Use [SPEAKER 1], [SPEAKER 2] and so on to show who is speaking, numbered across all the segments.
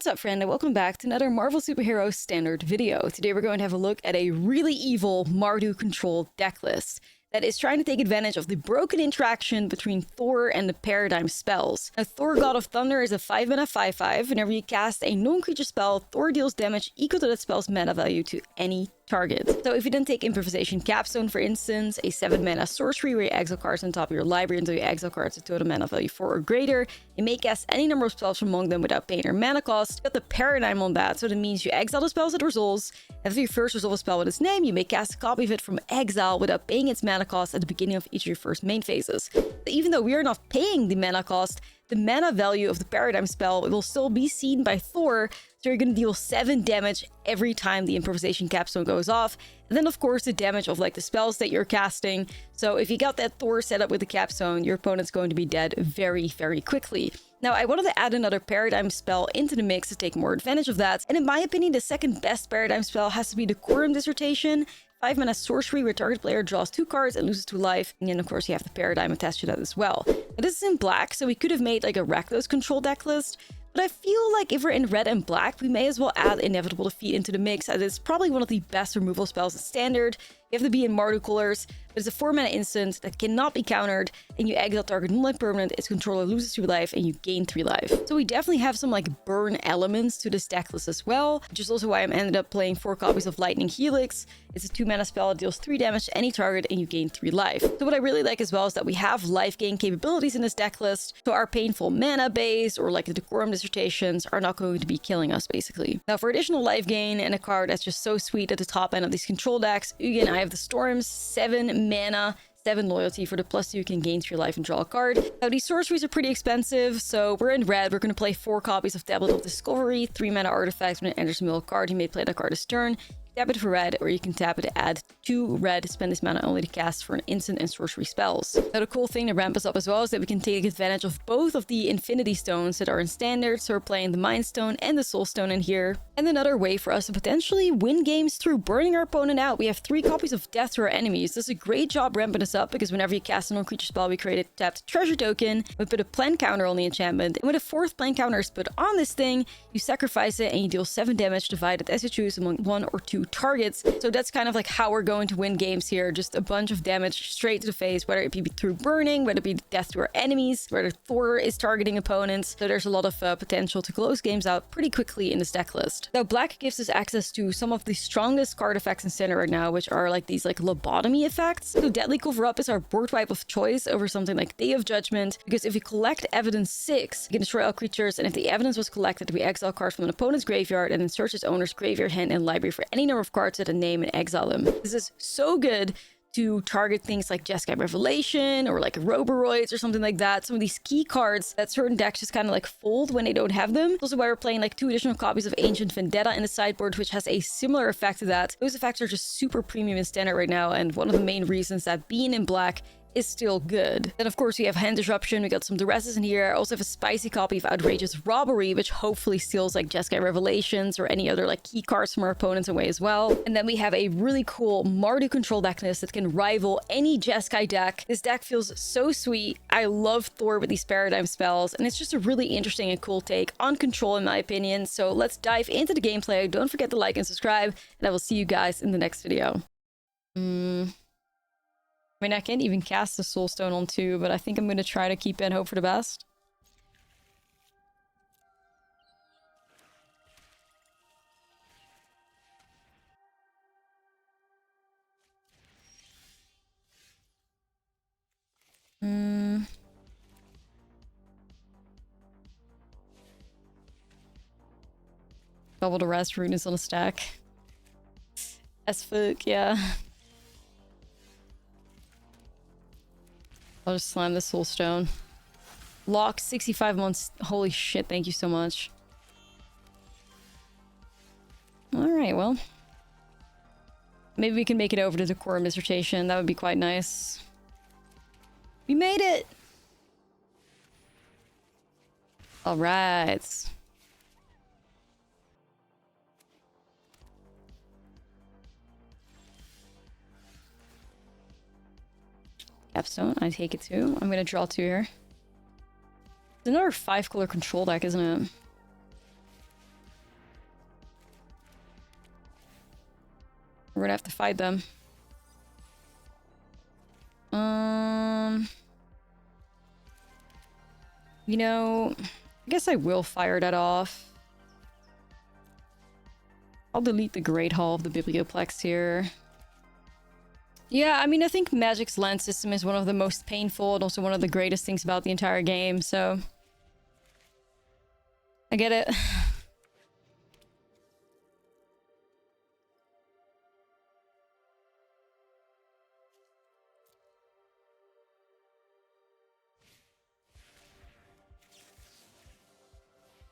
[SPEAKER 1] What's up, friend, and welcome back to another Marvel Superhero Standard video. Today we're going to have a look at a really evil Mardu controlled deck list that is trying to take advantage of the broken interaction between Thor and the Paradigm spells. Now, Thor, God of Thunder, is a 5-mana 5/5. Whenever you cast a non-creature spell, Thor deals damage equal to that spell's mana value to any target. So if you then take Improvisation Capstone, for instance, a 7-mana sorcery where you exile cards on top of your library until you exile cards with total mana value 4 or greater, you may cast any number of spells from among them without paying their mana cost. You got the Paradigm on that, so that means you exile the spells it resolves. After you first resolve a spell with its name, you may cast a copy of it from exile without paying its mana cost at the beginning of each of your first main phases. But even though we are not paying the mana cost, the mana value of the Paradigm spell will still be seen by Thor, so you're going to deal 7 damage every time the Improvisation Capstone goes off. And then, of course, the damage of like the spells that you're casting. So if you got that Thor set up with the Capstone, your opponent's going to be dead very, very quickly. Now, I wanted to add another Paradigm spell into the mix to take more advantage of that. And in my opinion, the second best Paradigm spell has to be the Quorum Dissertation. 5-mana sorcery where target player draws 2 cards and loses 2 life. And then, of course, you have the Paradigm attached to that as well. Now, this is in black, so we could have made like a Rakdos control deck list. But I feel like if we're in red and black, we may as well add Inevitable Defeat into the mix, as it's probably one of the best removal spells in Standard. You have to be in Mardu colors, but it's a 4-mana instant that cannot be countered, and you exile target non-life permanent, its controller loses 3 life, and you gain 3 life. So we definitely have some like burn elements to this deck list as well, which is also why I ended up playing 4 copies of Lightning Helix. It's a 2-mana spell, it deals 3 damage to any target, and you gain 3 life. So what I really like as well is that we have life gain capabilities in this deck list, so our painful mana base or like the Decorum Dissertations are not going to be killing us, basically. Now, for additional life gain and a card that's just so sweet at the top end of these control decks, again, I have the Storms, 7 mana, 7 loyalty. For the +2, you can gain 3 life and draw a card. Now, these sorceries are pretty expensive, so we're in red. We're going to play 4 copies of Tablet of Discovery, 3-mana artifacts. When it enters the middle card, you may play that card this turn. Tap it for red, or you can tap it to add 2 red, spend this mana only to cast for an instant and sorcery spells. Now, the cool thing to ramp us up as well is that we can take advantage of both of the Infinity Stones that are in Standard, so we're playing the Mind Stone and the Soul Stone in here. And another way for us to potentially win games through burning our opponent out. We have 3 copies of Death to our enemies. This is a great job ramping us up, because whenever you cast a non-creature spell, we create a tapped treasure token, we put a plan counter on the enchantment, and when a 4th plan counter is put on this thing, you sacrifice it and you deal 7 damage divided as you choose among 1 or 2 targets. So that's kind of like how we're going to win games here. Just a bunch of damage straight to the face, whether it be through burning, whether it be death to our enemies, whether Thor is targeting opponents. So there's a lot of potential to close games out pretty quickly in this deck list. Now, black gives us access to some of the strongest card effects in Standard right now, which are like these like lobotomy effects. So Deadly Cover Up is our board wipe of choice over something like Day of Judgment, because if we collect evidence 6, we can destroy all creatures, and if the evidence was collected, we exile cards from an opponent's graveyard and then search its owner's graveyard, hand, and library for any number of cards with a name and exile them. This is so good to target things like Jeskai Revelation or like Roboroids or something like that. Some of these key cards that certain decks just kind of like fold when they don't have them. Also why we're playing like 2 additional copies of Ancient Vendetta in the sideboard, which has a similar effect to that. Those effects are just super premium in Standard right now, and one of the main reasons that being in black is still good. Then, of course, we have Hand Disruption. We got some Duresses in here. I also have a spicy copy of Outrageous Robbery, which hopefully steals like Jeskai Revelations or any other like key cards from our opponents away as well. And then we have a really cool Mardu control deck list that can rival any Jeskai deck. This deck feels so sweet. I love Thor with these Paradigm spells, and it's just a really interesting and cool take on control in my opinion. So let's dive into the gameplay. Don't forget to like and subscribe, and I will see you guys in the next video. I mean, I can't even cast the Soul Stone on 2, but I think I'm going to try to keep it and hope for the best. Double the rest, Rudeness on a stack. As fuck, yeah. I'll just slam this Soul Stone. Lock 65 months. Holy shit, thank you so much. Alright, well. Maybe we can make it over to the Decorum Dissertation. That would be quite nice. We made it! Alright. Capstone, I take it too. I'm gonna draw 2 here. It's another 5-color control deck, isn't it? We're gonna have to fight them. You know, I guess I will fire that off. I'll delete the Great Hall of the Biblioplex here. Yeah, I mean, I think Magic's land system is one of the most painful and also one of the greatest things about the entire game, so... I get it.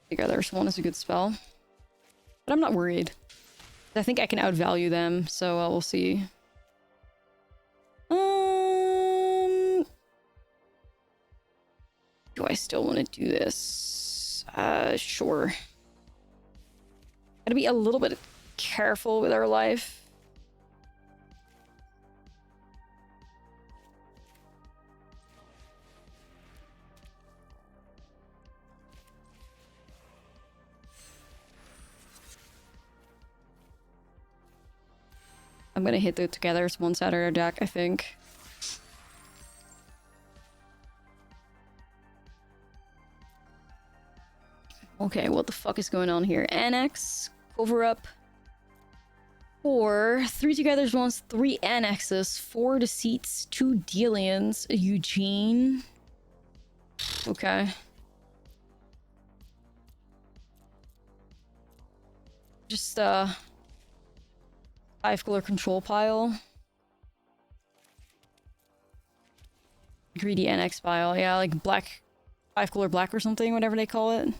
[SPEAKER 1] Together, Swan is a good spell. But I'm not worried. I think I can outvalue them, so we'll see. Do I still want to do this? Sure. Gotta be a little bit careful with our life. I'm gonna hit the Togethers once out of our deck, I think. Okay, what the fuck is going on here? Annex, cover up. 4, 3 Togethers once, 3 annexes, 4 deceits, 2 Delians, a Eugene. Okay. Just, 5-color control pile. Greedy NX pile. Yeah, like black... 5-color black or something, whatever they call it.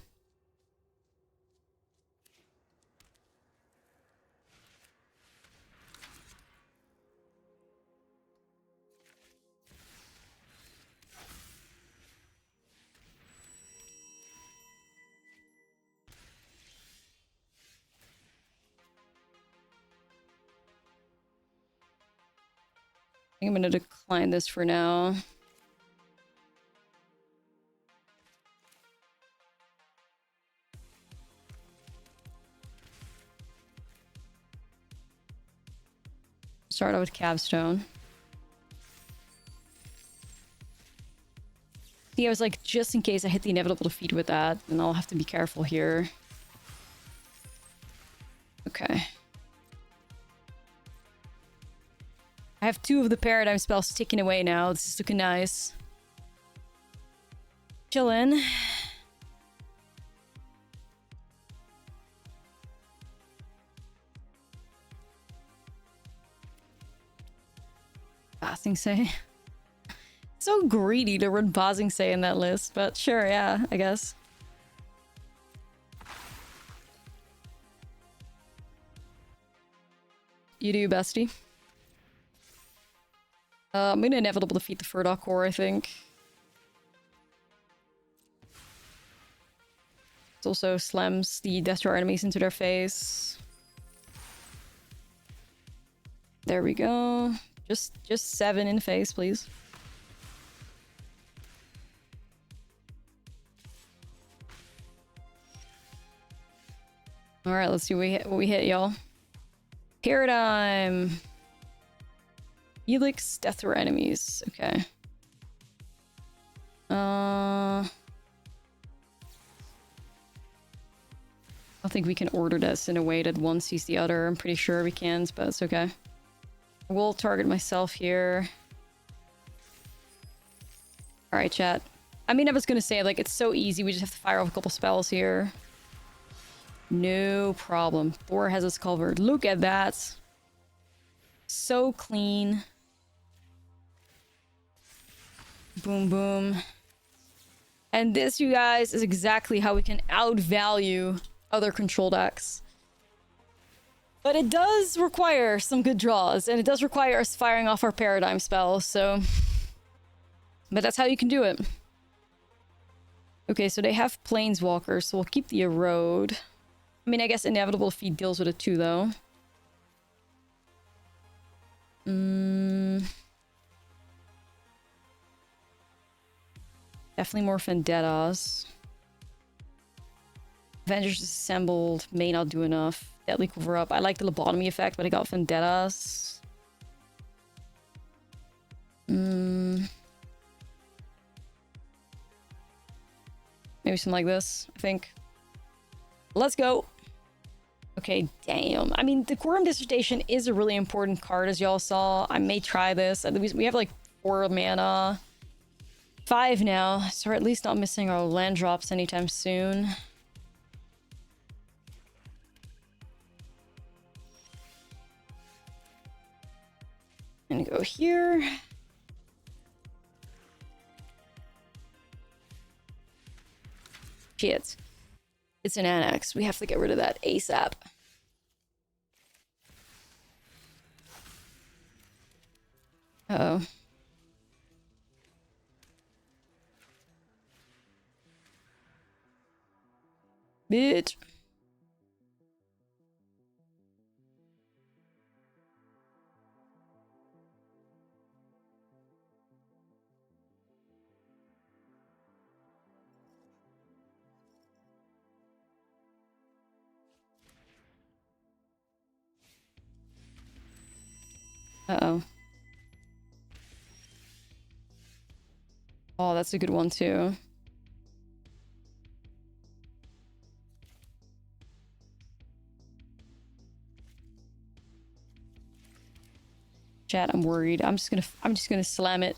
[SPEAKER 1] I think I'm gonna decline this for now. Start out with Capstone. See, I was like, just in case I hit the inevitable defeat with that, then I'll have to be careful here. Okay. I have 2 of the paradigm spells ticking away now. This is looking nice. Chillin'. Basing Say. So greedy to run Basing Say in that list, but sure, yeah, I guess. You do, bestie. I'm gonna inevitable defeat the Furdock Core, I think. It also slams the Destroyer enemies into their face. There we go. Just 7 in face, please. Alright, let's see what we hit, y'all. Paradigm. Helix, Death Thrower enemies. Okay. I don't think we can order this in a way that one sees the other. I'm pretty sure we can, but it's okay. I will target myself here. Alright, chat. I mean, I was gonna say, like, it's so easy. We just have to fire off a couple spells here. No problem. Thor has us covered. Look at that. So clean. Boom, boom. And this, you guys, is exactly how we can outvalue other control decks. But it does require some good draws, and it does require us firing off our paradigm spells, so... But that's how you can do it. Okay, so they have Planeswalkers, so we'll keep the Erode. I mean, I guess Inevitable Defeat deals with it too, though. Definitely more Vendettas. Avengers Assembled may not do enough. Deadly Cover Up. I like the lobotomy effect, but I got Vendettas. Maybe something like this, I think. Let's go. Okay, damn. I mean, the Quorum Dissertation is a really important card, as y'all saw. I may try this. At least we have like 4 mana. 5 now, so we're at least not missing our land drops anytime soon. I'm gonna go here. Shit. It's an annex. We have to get rid of that ASAP. Uh-oh. Bitch. Uh-oh. Oh, that's a good one too. Chat, I'm worried. I'm just gonna slam it.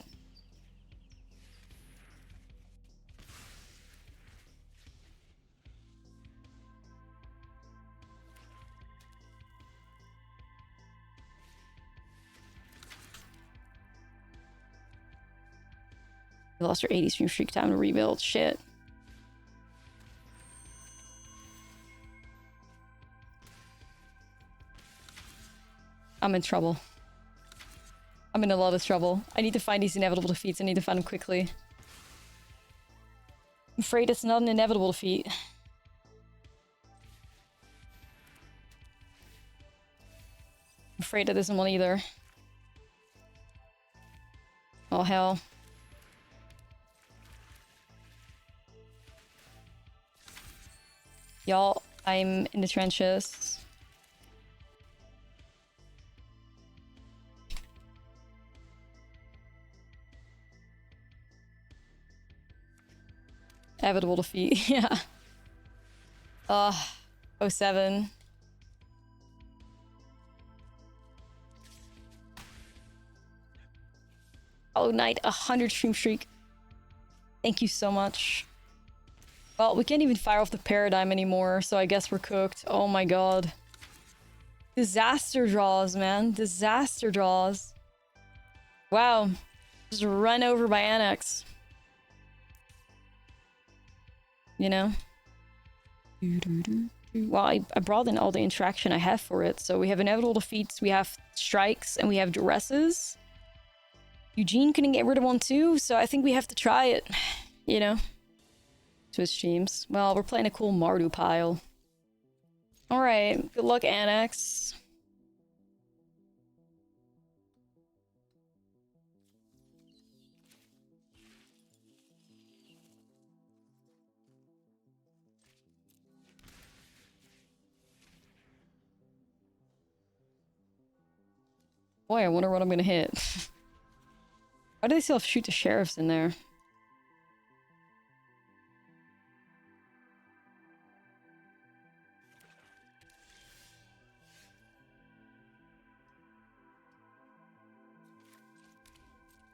[SPEAKER 1] You lost your 80 stream streak, time to rebuild. Shit. I'm in trouble. I'm in a lot of trouble. I need to find these inevitable defeats. I need to find them quickly. I'm afraid it's not an inevitable defeat. I'm afraid it isn't one either. Oh, hell. Y'all, I'm in the trenches. Inevitable defeat, yeah. 07. Oh, Knight, 100 stream streak. Thank you so much. Well, we can't even fire off the paradigm anymore, so I guess we're cooked. Oh my god. Disaster draws, man. Disaster draws. Wow. Just run over by Annex. You know? Well, I brought in all the interaction I have for it. So we have inevitable defeats, we have strikes, and we have duresses. Eugene couldn't get rid of one too, so I think we have to try it. You know? Twitch streams. Well, we're playing a cool Mardu pile. Alright, good luck, Annex. Boy, I wonder what I'm gonna hit. Why do they still shoot the sheriffs in there?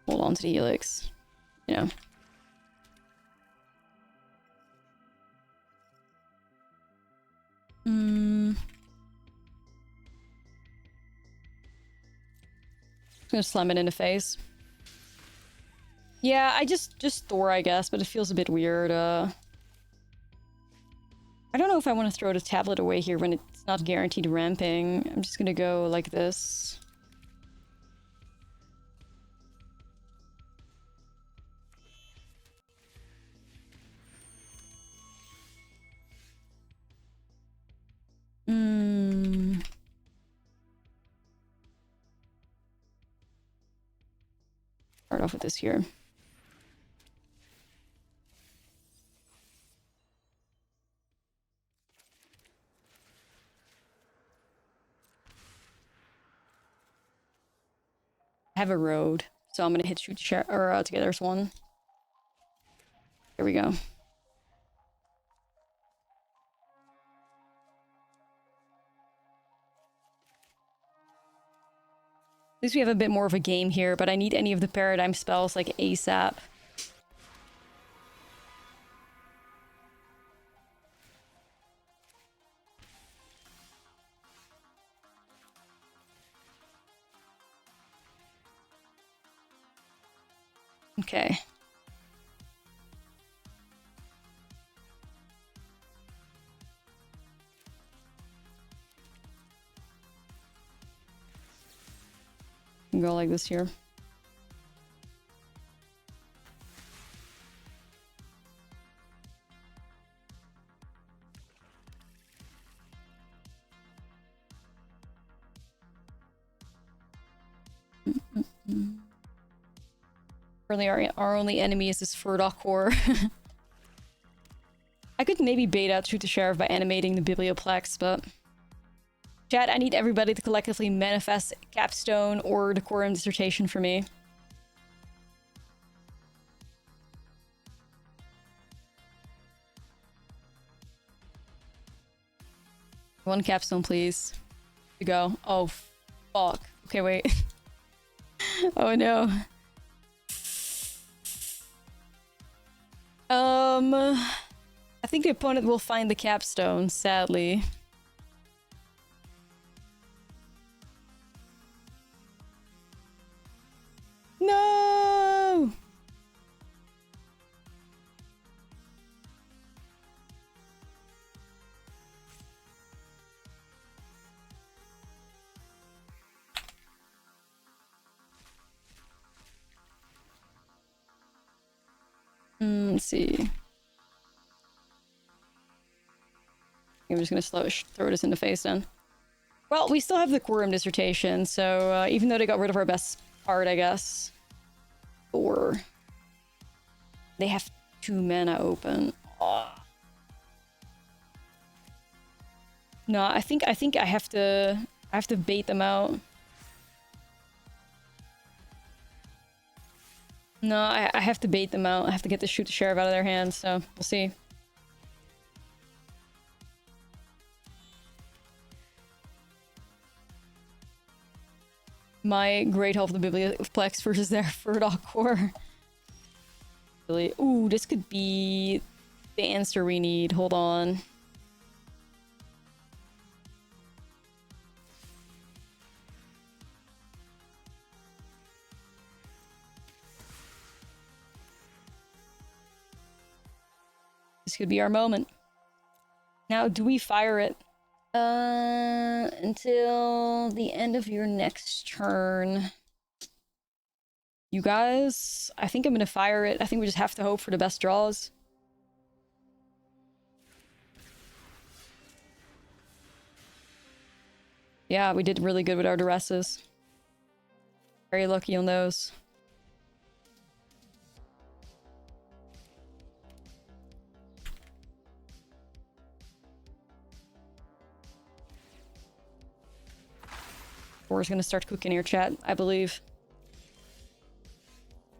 [SPEAKER 1] Hold on to the helix. You know. I'm gonna slam it in the face. Yeah, I just Thor, I guess, but it feels a bit weird. I don't know if I want to throw the tablet away here when it's not guaranteed ramping. I'm just gonna go like this. Start off with this here. I have a road, so I'm gonna hit shoot to share or together's one. Here we go. At least we have a bit more of a game here, but I need any of the paradigm spells like ASAP. Okay. Can go like this here. Really, our only enemy is this Furdock core. I could maybe bait out Shoot the Sheriff by animating the Biblioplex, but... Chat, I need everybody to collectively manifest Capstone or Decorum Dissertation for me. One Capstone, please. To go. Oh, fuck. Okay, wait. Oh, no. I think the opponent will find the Capstone, sadly. No! Let's see. I'm just gonna throw this in the face then. Well, we still have the Quorum Dissertation, so even though they got rid of our best card, I guess. Or they have 2 mana open. Oh. No, I think I have to bait them out. No, I have to bait them out. I have to get the Shoot the Sheriff out of their hands, so we'll see. My Great Help of the Biblioplex versus their Furdock core. Really? Ooh, this could be the answer we need. Hold on. This could be our moment. Now, do we fire it? Until the end of your next turn. You guys, I think I'm gonna fire it. I think we just have to hope for the best draws. Yeah, we did really good with our duresses. Very lucky on those. We're gonna start cooking here, chat, I believe.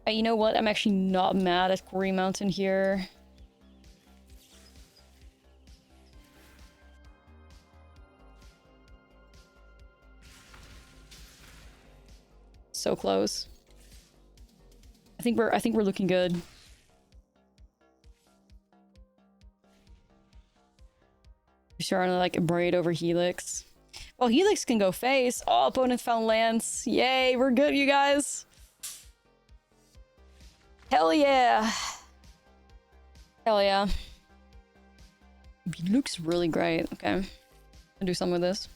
[SPEAKER 1] You know what? I'm actually not mad at Quarry Mountain here. So close. I think we're looking good. We're starting to like braid over Helix. Well, Helix can go face. Oh, opponent found lands. Yay, we're good, you guys. Hell yeah. Hell yeah. It looks really great. Okay. I'll do something with this.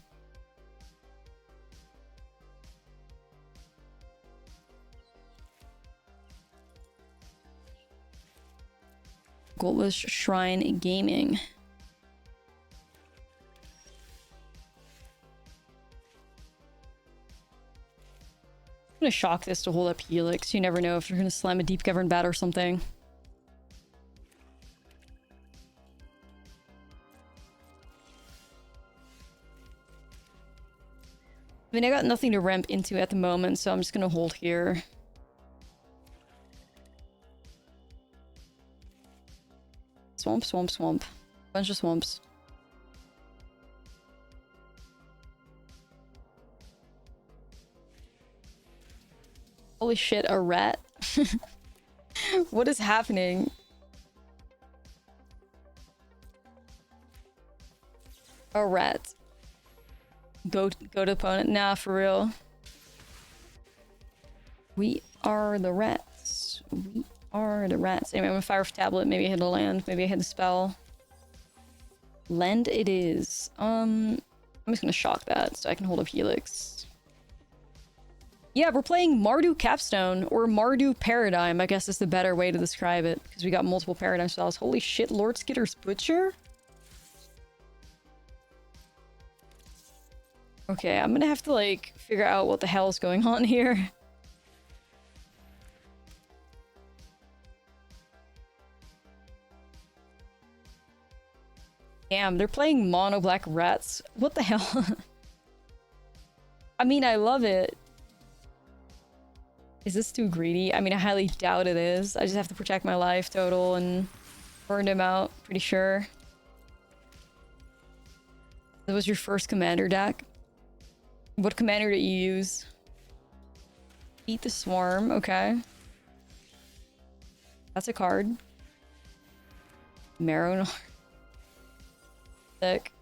[SPEAKER 1] Goldless Shrine Gaming. I'm gonna shock this to hold up Helix. You never know if you're gonna slam a Deep Cavern Bat or something. I mean, I got nothing to ramp into at the moment, so I'm just gonna hold here. Swamp, swamp, swamp. Bunch of swamps. Holy shit, a rat? What is happening? A rat. Go to opponent. Nah, for real. We are the rats. We are the rats. Anyway, I'm gonna fire off tablet. Maybe I hit a land. Maybe I hit a spell. Land it is. I'm just gonna shock that so I can hold up Helix. Yeah, we're playing Mardu Capstone, or Mardu Paradigm, I guess is the better way to describe it, because we got multiple paradigm spells. Holy shit, Lord Skitter's Butcher? Okay, I'm gonna have to, like, figure out what the hell is going on here. Damn, they're playing mono black rats. What the hell? I mean, I love it. Is this too greedy? I mean, I highly doubt it is. I just have to protect my life total and burn him out, pretty sure. That was your first commander deck? What commander did you use? Eat the Swarm, okay. That's a card. Marrow. Sick.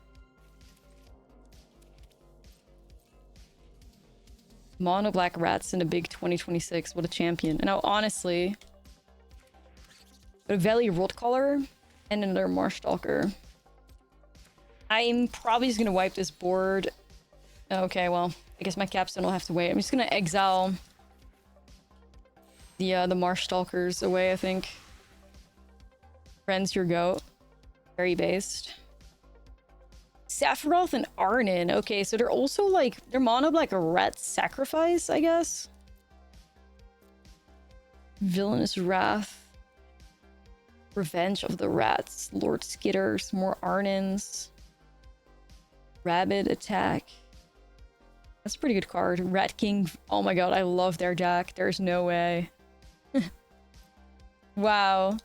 [SPEAKER 1] Mono black rats in a big 2026. What a champion. And now, honestly, a Valley Root Collar and another Marstalker. I'm probably just gonna wipe this board. Okay, well, I guess my capstone will have to wait. I'm just gonna exile the Marstalkers away, I think. Friends, your goat. Very based. Sephiroth and Arnon. Okay, so they're also like, they're mono like a rat sacrifice, I guess. Villainous Wrath. Revenge of the Rats. Lord Skitters. More Arnons. Rabid Attack. That's a pretty good card. Rat King. Oh my god, I love their deck. There's no way. Wow.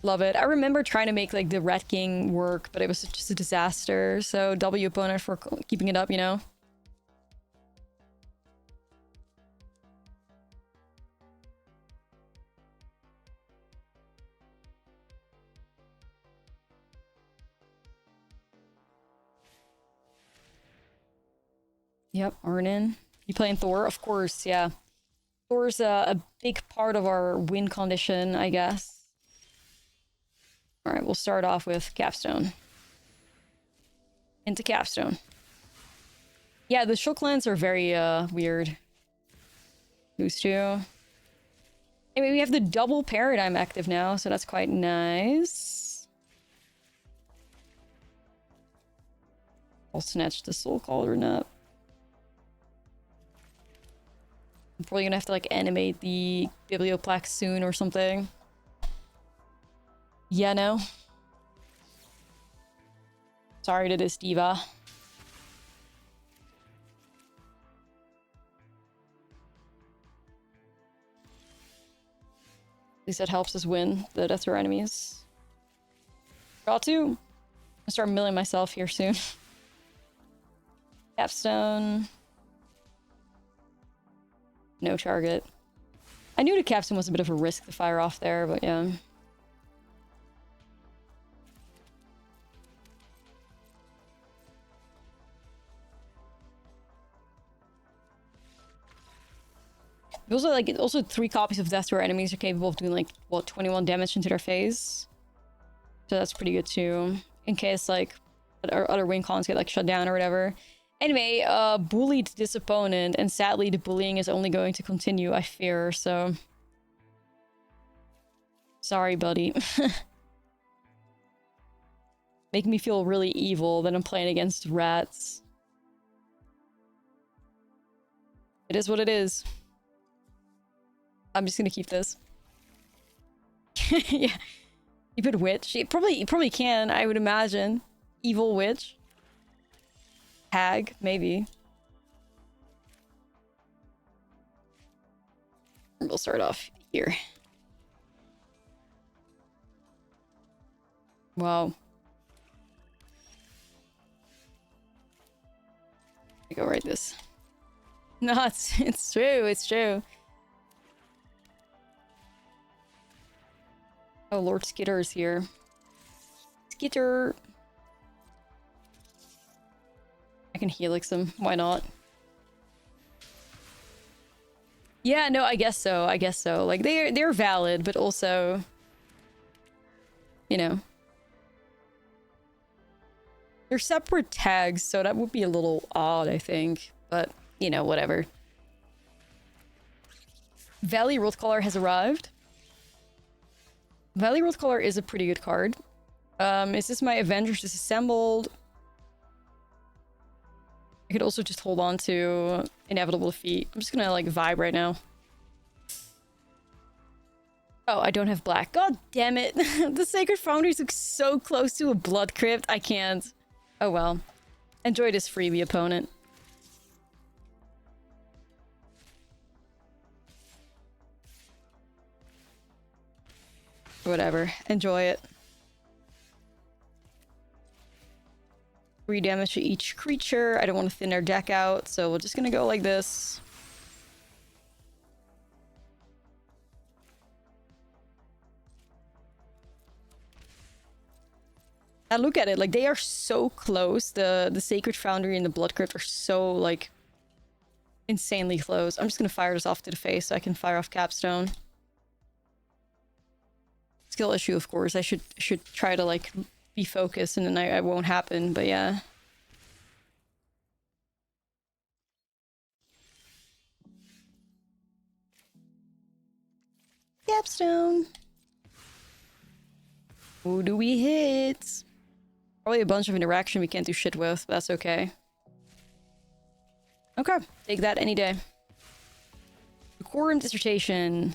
[SPEAKER 1] Love it. I remember trying to make like the Rat King work, but it was just a disaster. So W opponent for keeping it up, you know? Yep, Arnon. You playing Thor? Of course, yeah. Thor's a big part of our win condition, I guess. Alright, we'll start off with Capstone. Into Capstone. Yeah, the Shook lands are very weird. Boost two. Anyway, we have the double paradigm active now, so that's quite nice. I'll snatch the Soul Cauldron up. I'm probably gonna have to like animate the Biblioplax soon or something. Yeah, no. Sorry to this diva. At least that helps us win the Death to our enemies. Draw two. I'll start milling myself here soon. Capstone. No target. I knew the capstone was a bit of a risk to fire off there, but yeah. Also, like, also 3 copies of Death to our enemies are capable of doing, like, what, 21 damage into their face? So that's pretty good, too. In case, like, other win cons get, like, shut down or whatever. Anyway, bullied this opponent, and sadly the bullying is only going to continue, I fear, so... Sorry, buddy. Make me feel really evil that I'm playing against rats. It is what it is. I'm just gonna keep this. Yeah. You put Witch. You probably can, I would imagine. Evil Witch. Hag, maybe. We'll start off here. Wow. I go write this. No, it's true, it's true. Oh, Lord Skitter is here. Skitter. I can Helix him. Why not? Yeah, no, I guess so. I guess so. Like they're valid, but also, you know, they're separate tags, so that would be a little odd, I think. But you know, whatever. Valley Rootcaller has arrived. Valley Rootcaller is a pretty good card. Is this my Avengers Disassembled? I could also just hold on to Inevitable Defeat. I'm just gonna like vibe right now. Oh, I don't have black. God damn it. The Sacred Foundries look so close to a Blood Crypt. I can't. Oh well. Enjoy this freebie, opponent. Whatever. Enjoy it. 3 damage to each creature. I don't want to thin our deck out, so we're just gonna go like this. And look at it, like they are so close. The Sacred Foundry and the Blood Crypt are so like insanely close. I'm just gonna fire this off to the face so I can fire off Capstone. Skill issue, of course. I should try to like be focused and then I won't happen, but yeah. Capstone. Who do we hit? Probably a bunch of interaction we can't do shit with, but that's okay. Okay, take that any day. Quorum Dissertation.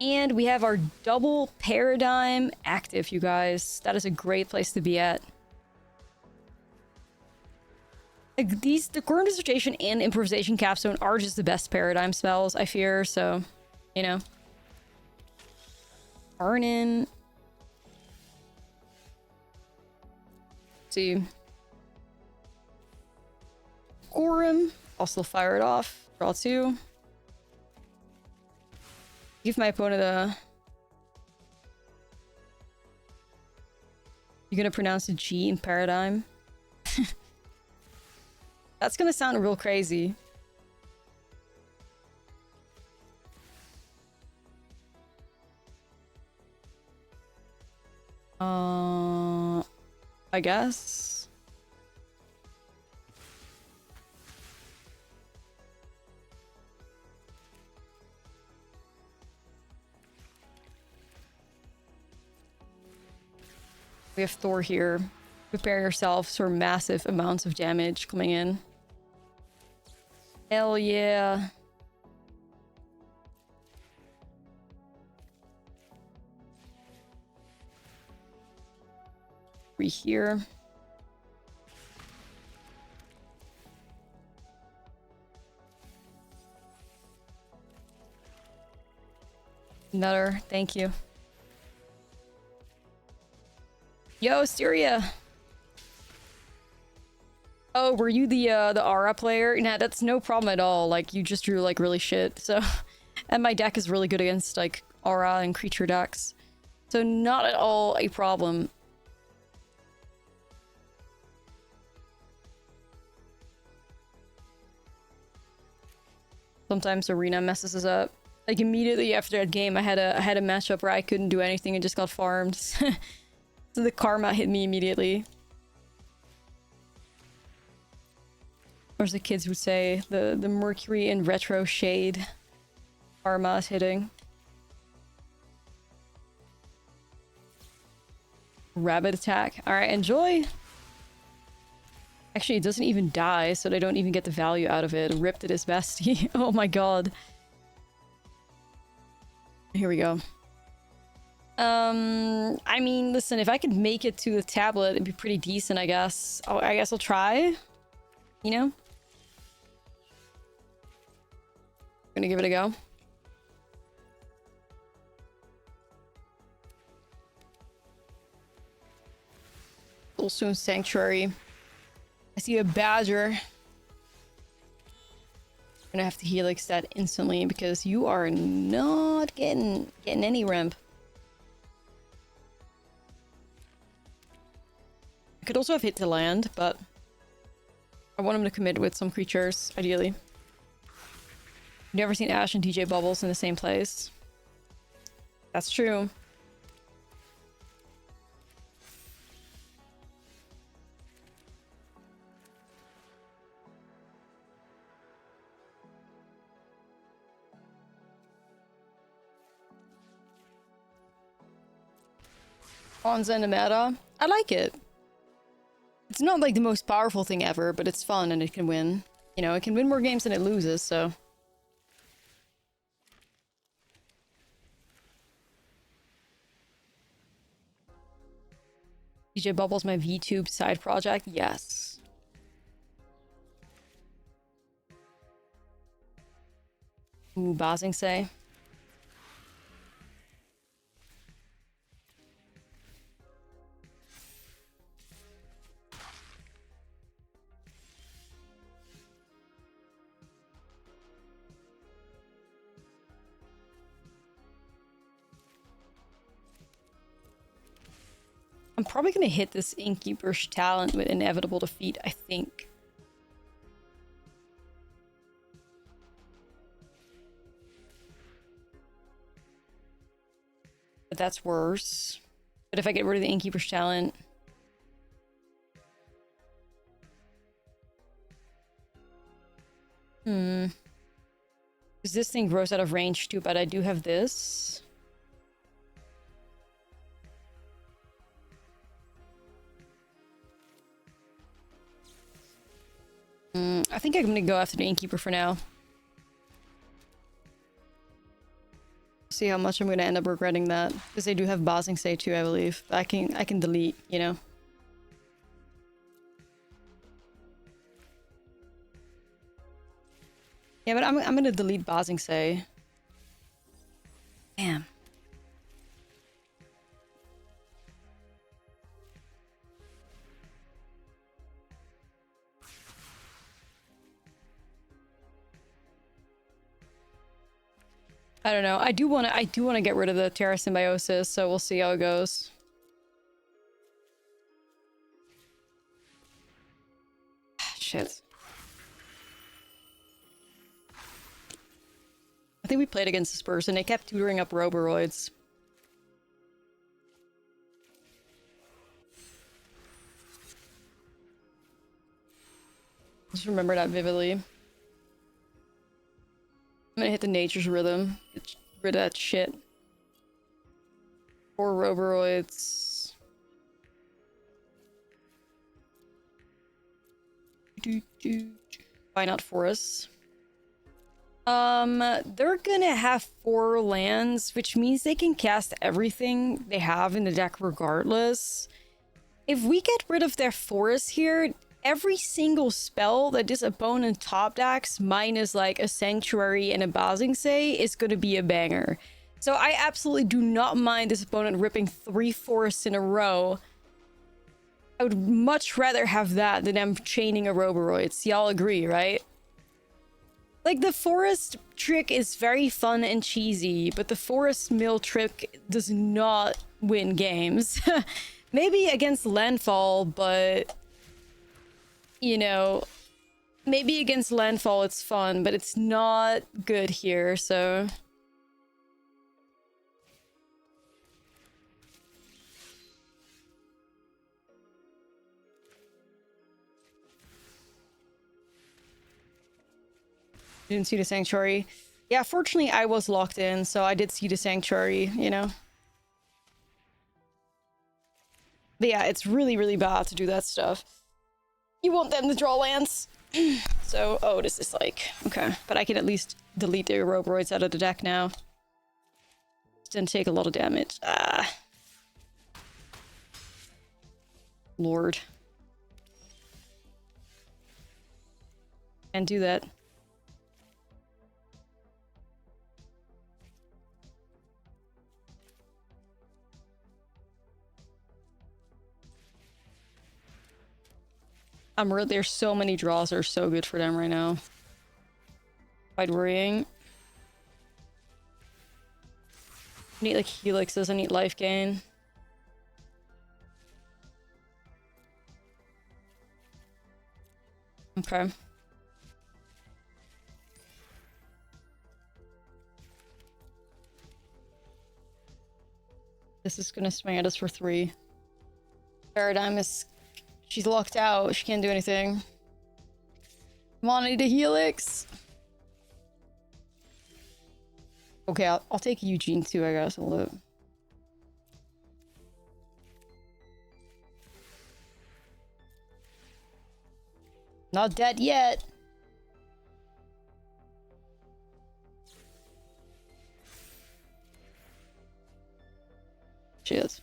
[SPEAKER 1] And we have our double paradigm active, you guys. That is a great place to be at. Like the Quorum Dissertation and Improvisation Capstone are just the best paradigm spells, I fear, so, you know. Arnin. See. Quorum. I'll still fire it off. Draw 2. Give my opponent a... You're gonna pronounce a G in paradigm? That's gonna sound real crazy. I guess. We have Thor here. Prepare yourselves for massive amounts of damage coming in. Hell yeah. Three here. Another, thank you. Yo, Styria. Oh, were you the Aura player? Nah, that's no problem at all. Like, you just drew, like, really shit, so... And my deck is really good against, like, Aura and creature decks. So not at all a problem. Sometimes Arena messes us up. Like, immediately after that game, I had a matchup where I couldn't do anything and just got farmed. So the karma hit me immediately. Or as the kids would say, the Mercury in retro shade. Karma is hitting. Rabbit attack. Alright, enjoy! Actually, it doesn't even die, so they don't even get the value out of it. Ripped it his bestie. Oh my god. Here we go. I mean, listen, if I could make it to the tablet, it'd be pretty decent, I guess. I guess I'll try. you know? Gonna give it a go. Soulstone Sanctuary. I see a badger. I'm gonna have to helix that instantly because you are not getting any ramp. I could also have hit to land, but I want him to commit with some creatures, ideally. Never seen Ash and TJ Bubbles in the same place. That's true. Onza in the meta. I like it. It's not like the most powerful thing ever, but it's fun and it can win. You know, it can win more games than it loses, so... DJ Bubbles, my VTube side project? Yes. Ooh, Basing say. I'm probably gonna hit this Innkeeper's Talent with Inevitable Defeat, I think. But that's worse. But if I get rid of the Innkeeper's Talent... Because this thing grows out of range too, but I do have this. I think I'm gonna go after the Innkeeper for now. See how much I'm gonna end up regretting that. Because they do have Basing Say too, I believe. I can delete, you know. Yeah, but I'm gonna delete Basing Say. Damn. I don't know. I do want to get rid of the Terra Symbiosis, so we'll see how it goes. Shit. I think we played against this person. They kept tutoring up Roboroids. Just remember that vividly. I'm gonna hit the Nature's Rhythm. Get rid of that shit. 4 Roboroids. Why not Forests? They're gonna have 4 lands, which means they can cast everything they have in the deck regardless. If we get rid of their Forest here, every single spell that this opponent top decks, minus like a Sanctuary and a Basing Say, is gonna be a banger. So I absolutely do not mind this opponent ripping 3 Forests in a row. I would much rather have that than them chaining a Roboroids. Y'all agree, right? Like, the Forest trick is very fun and cheesy, but the Forest Mill trick does not win games. Maybe against Landfall, but... you know, maybe against Landfall it's fun, but it's not good here, so... Didn't see the Sanctuary. Yeah, fortunately I was locked in, so I did see the Sanctuary, you know? But yeah, it's really, really bad to do that stuff. You want them to draw lands. So, oh, this is like... okay. But I can at least delete the Roboroids out of the deck now. Didn't take a lot of damage. Ah. Lord. Can't do that. There's so many draws that are so good for them right now. Quite worrying. I need like helixes, I need life gain. Okay. This is gonna swing at us for 3. Paradigm is... She's locked out. She can't do anything. Come on, I need a helix. Okay, I'll take Eugene too, I guess. Hold up. Not dead yet. She is.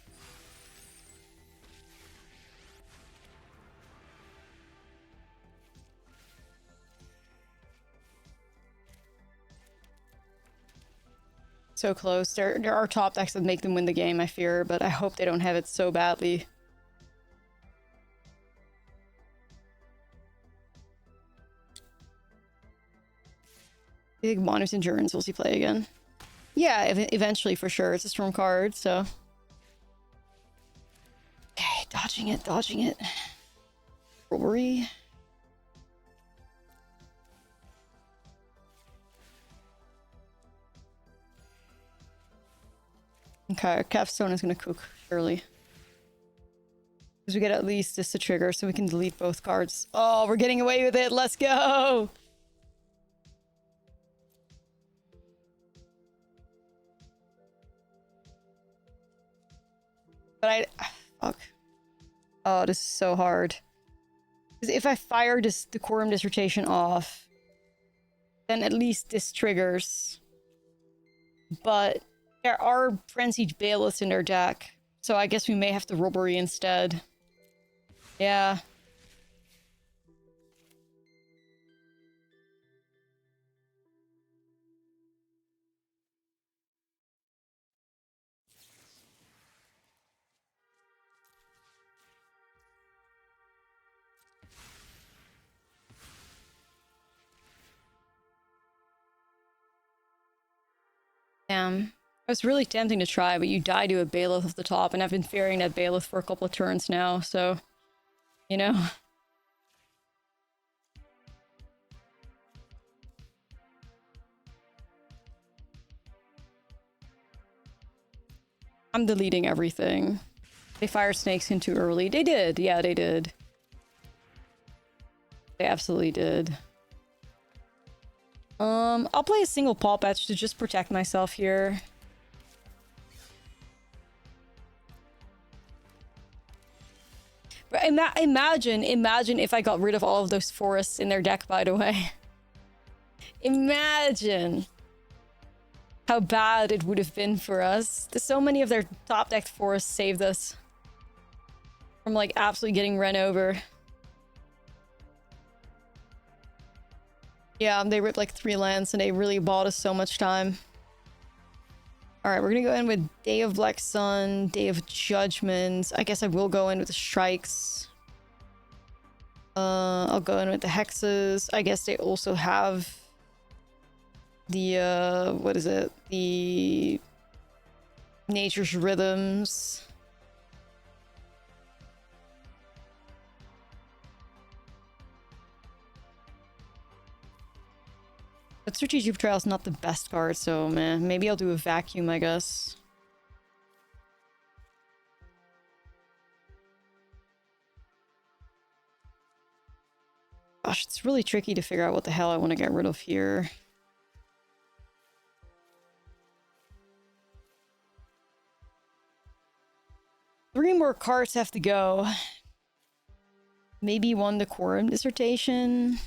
[SPEAKER 1] So close. There are top decks that make them win the game, I fear, but I hope they don't have it so badly. I think Monu's Endurance will see play again. Yeah, eventually for sure. It's a storm card, so... Okay, dodging it, dodging it. Robbery. Okay, Capstone is gonna cook, surely. Because we get at least this to trigger, so we can delete both cards. Oh, we're getting away with it! Let's go! But fuck. Oh, this is so hard. Because if I fire this Decorum Dissertation off, then at least this triggers. But there are Frenzied Bailiffs in their deck, so I guess we may have to Robbery instead. Yeah. Damn. It was really tempting to try, but you die to a Bailiff off the top, and I've been fearing that Bailiff for a couple of turns now, so... You know? I'm deleting everything. They fired Snakes in too early. They did. Yeah, they did. They absolutely did. I'll play a single Paw Patch to just protect myself here. But imagine if I got rid of all of those forests in their deck, by the way. Imagine how bad it would have been for us. So many of their top decked forests saved us from, like, absolutely getting run over. Yeah, they ripped like 3 lands and they really bought us so much time. Alright, we're gonna go in with Day of Black Sun, Day of Judgment. I guess I will go in with the Strikes. I'll go in with the Hexes. I guess they also have the, what is it? The Nature's Rhythms. But Strategic Betrayal is not the best card, so man, maybe I'll do a Vacuum, I guess. Gosh, it's really tricky to figure out what the hell I want to get rid of here. Three more cards have to go. Maybe one Decorum Dissertation.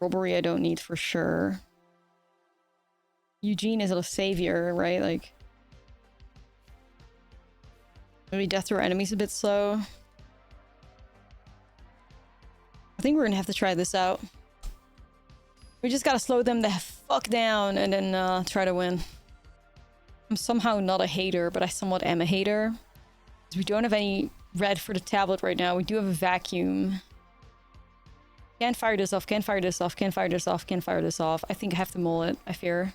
[SPEAKER 1] Robbery I don't need for sure. Eugene is a savior, right? Like, maybe Death Throw Enemies a bit slow. think we're gonna have to try this out. We just gotta slow them the fuck down and then try to win. I'm somehow not a hater, but I somewhat am a hater. Because we don't have any red for the tablet right now. We do have a vacuum. Can't fire this off, can't fire this off, can't fire this off, can't fire this off. I think I have to mull it, I fear.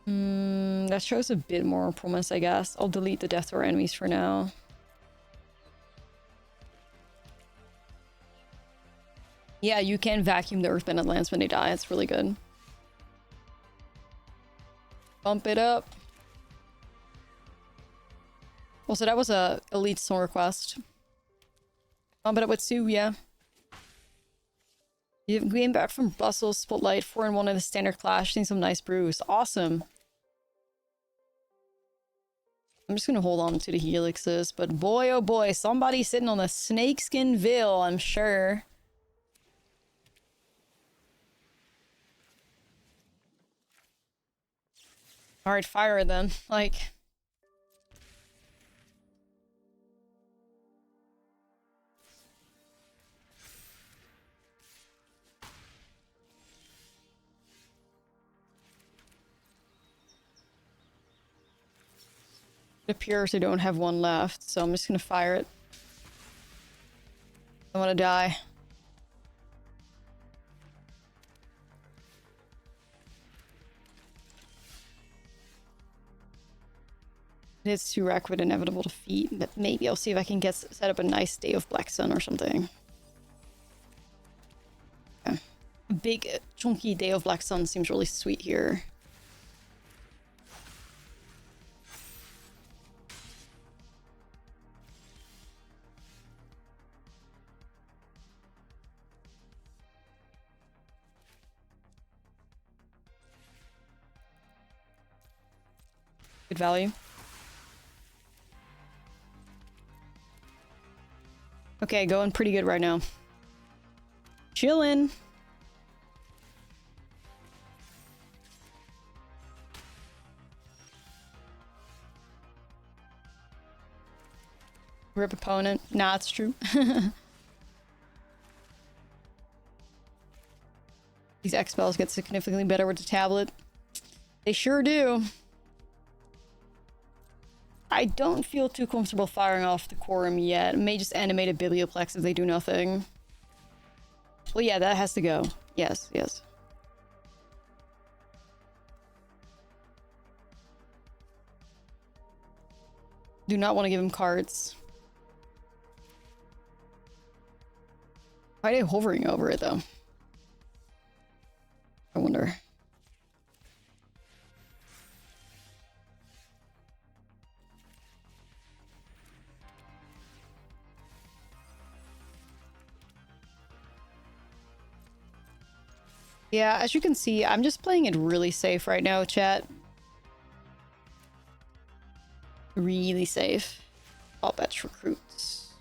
[SPEAKER 1] That shows a bit more promise, I guess. I'll delete the death to our enemies for now. Yeah, you can vacuum the earthbended lands when they die. It's really good. Bump it up. Also, that was a elite song request. Bump it up with Sue, yeah. You came back from Brussels, Spotlight, 4-1 in the standard clash, seeing some nice brews. Awesome. I'm just gonna hold on to the helixes, but boy oh boy, somebody's sitting on a snakeskin veil, I'm sure. Alright, fire it then. Like... It appears I don't have one left, so I'm just gonna fire it. I wanna die. It's 2-rack with inevitable defeat, but maybe I'll see if I can set up a nice Day of Black Sun or something. Okay. A big, chunky Day of Black Sun seems really sweet here. Good value. Okay, going pretty good right now. Chillin'. Rip opponent. Nah, it's true. These X-Spells get significantly better with the tablet. They sure do. I don't feel too comfortable firing off the Quorum yet. May just animate a Biblioplex if they do nothing. Well, yeah, that has to go. Yes, yes. Do not want to give him cards. Why are they hovering over it, though? I wonder. Yeah, as you can see, I'm just playing it really safe right now, chat. Really safe. All batch recruits.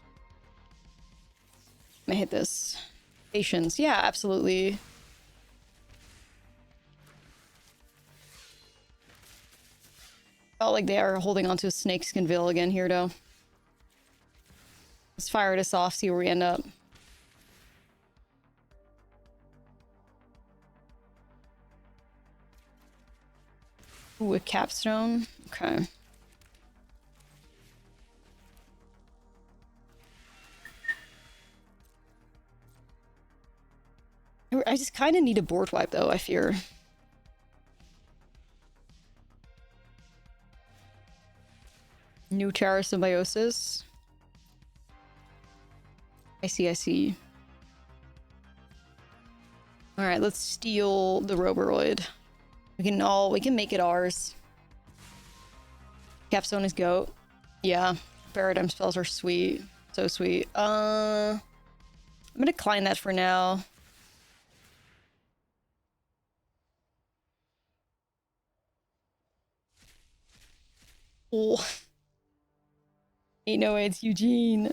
[SPEAKER 1] I'm gonna hit this. Patience. Yeah, absolutely. Felt like they are holding onto a snakeskin veil again here, though. Let's fire this off, see where we end up. Ooh, a capstone. Okay. I just kind of need a board wipe, though, I fear. New Terra Symbiosis. I see, I see. Alright, let's steal the Roboroid. We can make it ours. Capstone is goat. Yeah. Paradigm spells are sweet. So sweet. I'm gonna decline that for now. Oh. Ain't no way it's Eugene.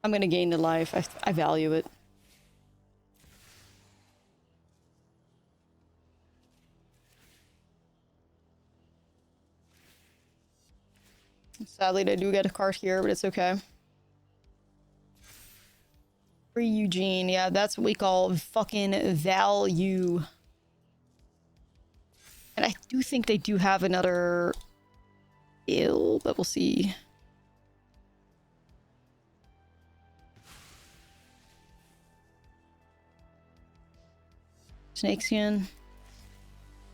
[SPEAKER 1] I'm gonna gain the life. I value it. Sadly, they do get a card here, but it's okay. Free Eugene. Yeah, that's what we call fucking value. And I do think they do have another ill, but we'll see. Snakeskin.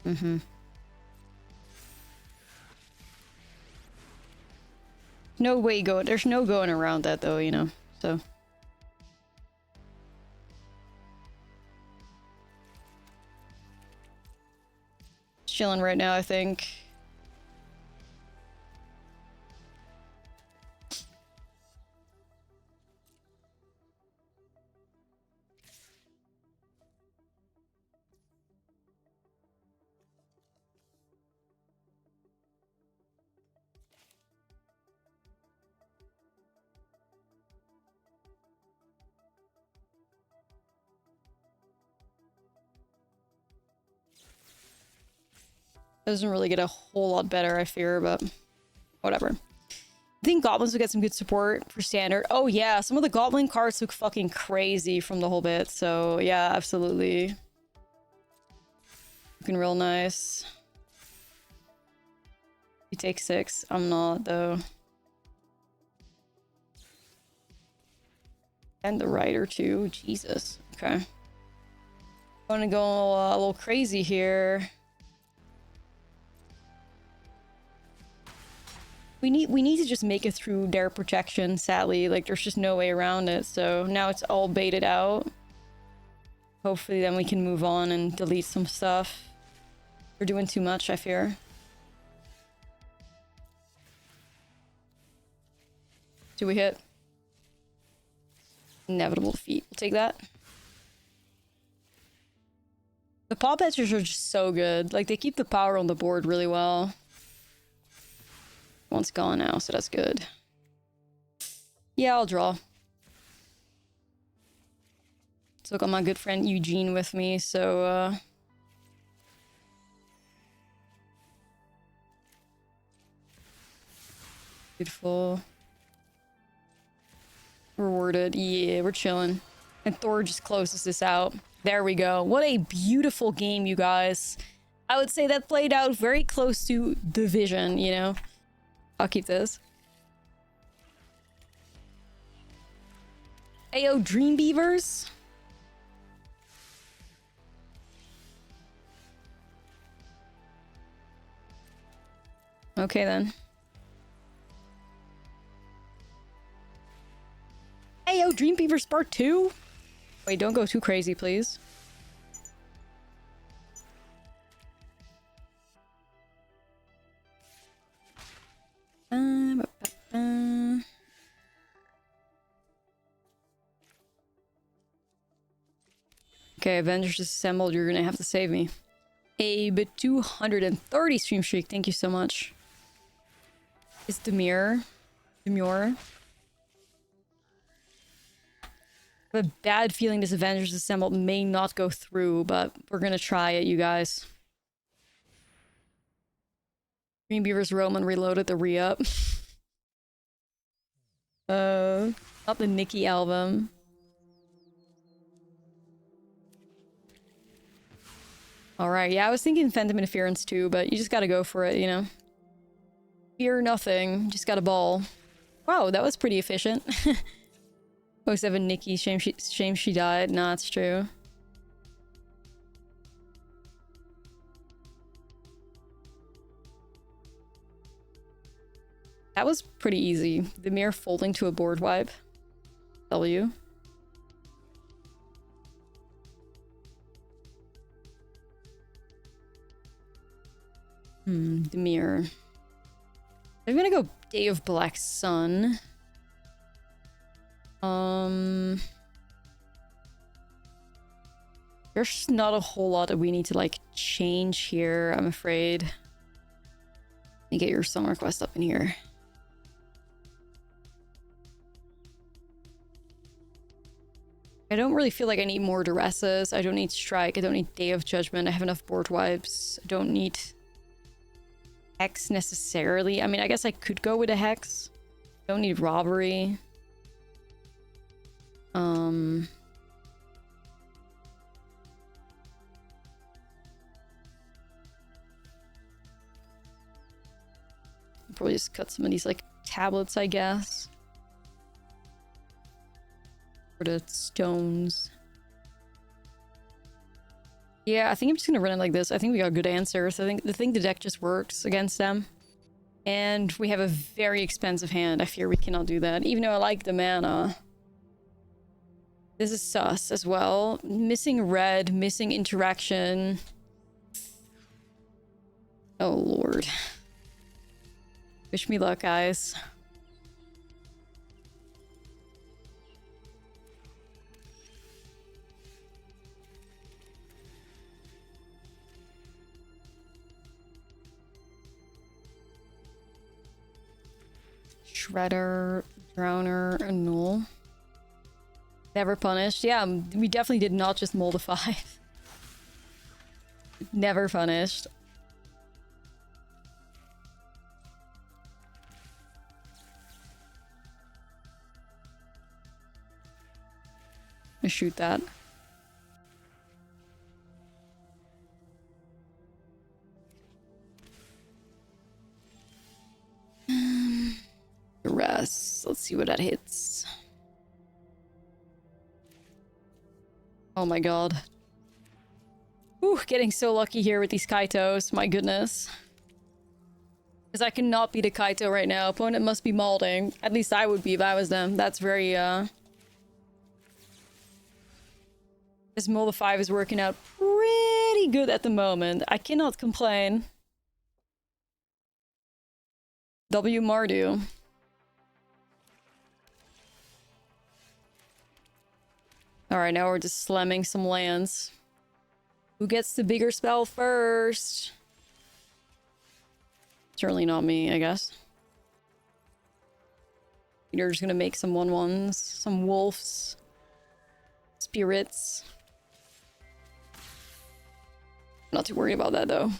[SPEAKER 1] Mm-hmm. No way going. There's no going around that though, you know. So. Chilling right now, I think. Doesn't really get a whole lot better, I fear, but whatever. I think goblins will get some good support for standard. Oh yeah, some of the goblin cards look fucking crazy from the whole bit, so yeah, absolutely. Looking real nice. You take 6. I'm not, though. And the rider, too. Jesus. Okay. I'm gonna go a little crazy here. We need to just make it through their protection, sadly. Like, there's just no way around it. So now it's all baited out. Hopefully then we can move on and delete some stuff. We're doing too much, I fear. Do we hit? Inevitable defeat. We'll take that. The paw patchers are just so good. Like, they keep the power on the board really well. One's gone now, so that's good. Yeah, I'll draw. So I got my good friend Eugene with me, so beautiful. Rewarded. Yeah, we're chilling. And Thor just closes this out. There we go. What a beautiful game, you guys. I would say that played out very close to Division, you know? I'll keep this. Ayo, Dream Beavers. Okay, then. Ayo, Dream Beavers Part 2? Wait, don't go too crazy, please. Okay, Avengers assembled. You're gonna have to save me. Abe 230 stream streak. Thank you so much. It's Demure. I have a bad feeling this Avengers assembled may not go through, but we're gonna try it, you guys. Green Beavers Roman reloaded the re-up. Not the Nikki album. Alright, yeah, I was thinking Phantom Interference too, but you just gotta go for it, you know? Fear nothing, just got a ball. Wow, that was pretty efficient. 07 Nikki, shame she died. Nah, it's true. That was pretty easy. The mere folding to a board wipe. W. The mirror. I'm gonna go Day of Black Sun. There's not a whole lot that we need to like change here, I'm afraid. Let me get your song request up in here. I don't really feel like I need more Duresses. I don't need Strike. I don't need Day of Judgment. I have enough board wipes. I don't need Hex necessarily. I mean, I guess I could go with a Hex. Don't need Robbery. Probably just cut some of these, like, tablets, I guess. Or the stones. Yeah, I think I'm just gonna run it like this. I think we got good answers. I think the deck just works against them. And we have a very expensive hand. I fear we cannot do that. Even though I like the mana. This is sus as well. Missing red, missing interaction. Oh, Lord. Wish me luck, guys. Shredder, Drowner, and Null. Never punished. Yeah, we definitely did not just mold a 5. Never punished. I'm gonna shoot that. Rest. Let's see what that hits. Oh my god. Ooh, getting so lucky here with these Kaitos. My goodness. Because I cannot beat a Kaito right now. Opponent must be molding. At least I would be if I was them. That's very, This mold 5 is working out pretty good at the moment. I cannot complain. W Mardu. Alright, now we're just slamming some lands. Who gets the bigger spell first? Certainly not me, I guess. You're just gonna make some 1/1s, some wolves, spirits. Not too worried about that though.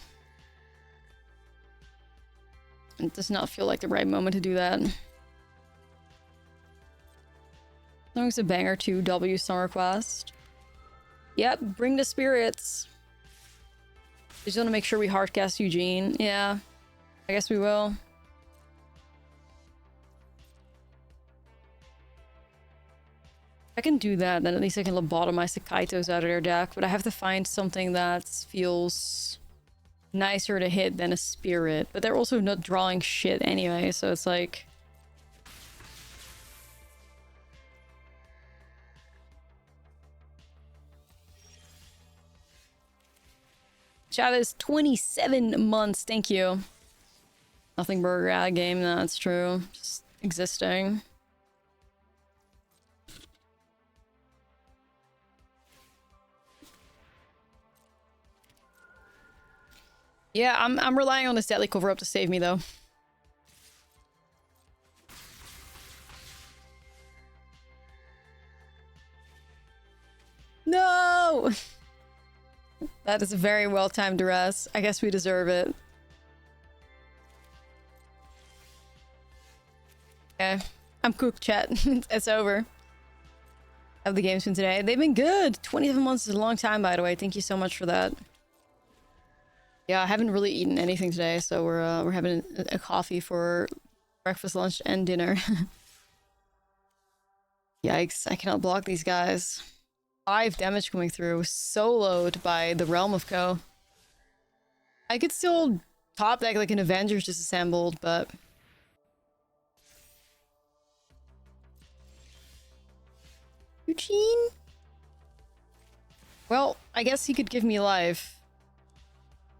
[SPEAKER 1] It does not feel like the right moment to do that. As long as a banger 2 W Summer Quest. Yep, bring the spirits. Just want to make sure we hardcast Eugene. Yeah, I guess we will. If I can do that, then at least I can lobotomize the Kaitos out of their deck, but I have to find something that feels nicer to hit than a spirit. But they're also not drawing shit anyway, so it's like... Chavez, 27 months, thank you. Nothing burger out of game, that's true. Just existing. Yeah, I'm relying on this deadly cover up to save me though. No! That is a very well-timed duress. I guess we deserve it. Okay. I'm cooked, chat. It's over. How have the games been today? They've been good! 27 months is a long time, by the way. Thank you so much for that. Yeah, I haven't really eaten anything today, so we're having a coffee for breakfast, lunch, and dinner. Yikes, I cannot block these guys. 5 damage coming through, soloed by the Realm of Co. I could still top deck like an Avengers disassembled, but... Eugene? Well, I guess he could give me life.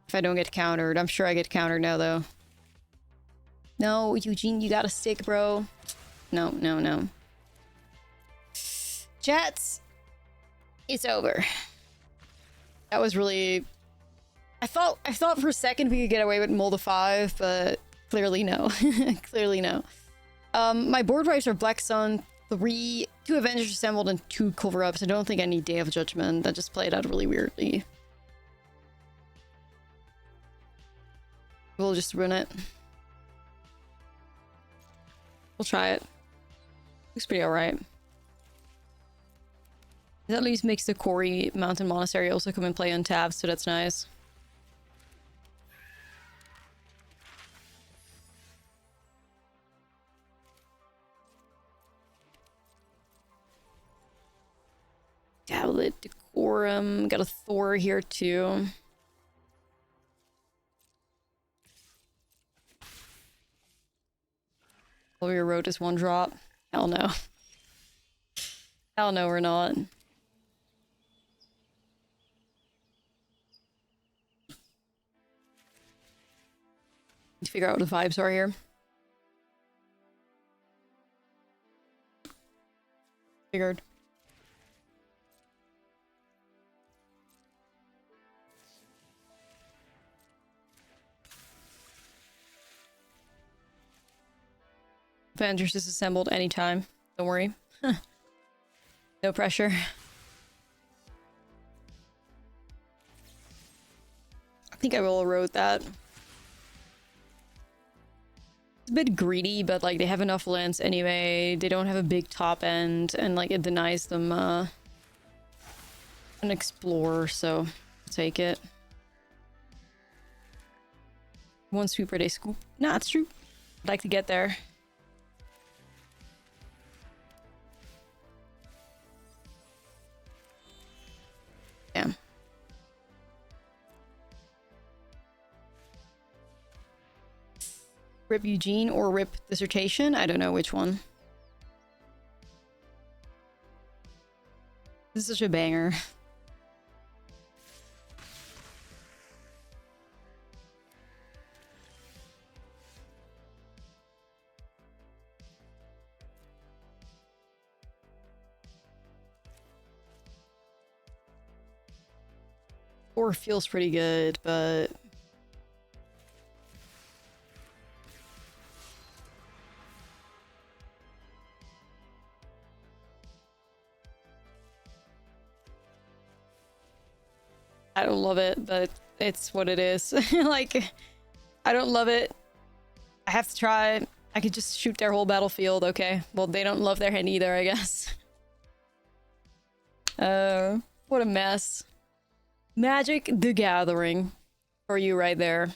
[SPEAKER 1] If I don't get countered. I'm sure I get countered now, though. No, Eugene, you gotta stick, bro. No, no, no. Chats! It's over. That was really... I thought for a second we could get away with Mold of 5, but clearly no. Clearly no. My board wipes are Black Sun, 2 Avengers Assembled, and 2 cover-ups. I don't think I need Day of Judgment. That just played out really weirdly. We'll just run it. We'll try it. Looks pretty alright. It at least makes the Quarry Mountain Monastery also come and play on tab, so that's nice. Tablet, Decorum, got a Thor here too. Warrior Road is one drop. Hell no. Hell no, we're not. Need to figure out what the vibes are here. Figured. Avengers is assembled anytime. Don't worry. No pressure. I think I will erode that. It's a bit greedy, but like they have enough lands anyway. They don't have a big top end, and like it denies them an explorer, so I'll take it. One sweep per day school. Nah, it's true. I'd like to get there. Yeah. Rip Eugene or Rip Dissertation? I don't know which one. This is such a banger. Or feels pretty good, but I don't love it, but it's what it is. Like, I don't love it. I have to try it. I could just shoot their whole battlefield, okay. Well, they don't love their hand either, I guess. What a mess. Magic the Gathering for you right there.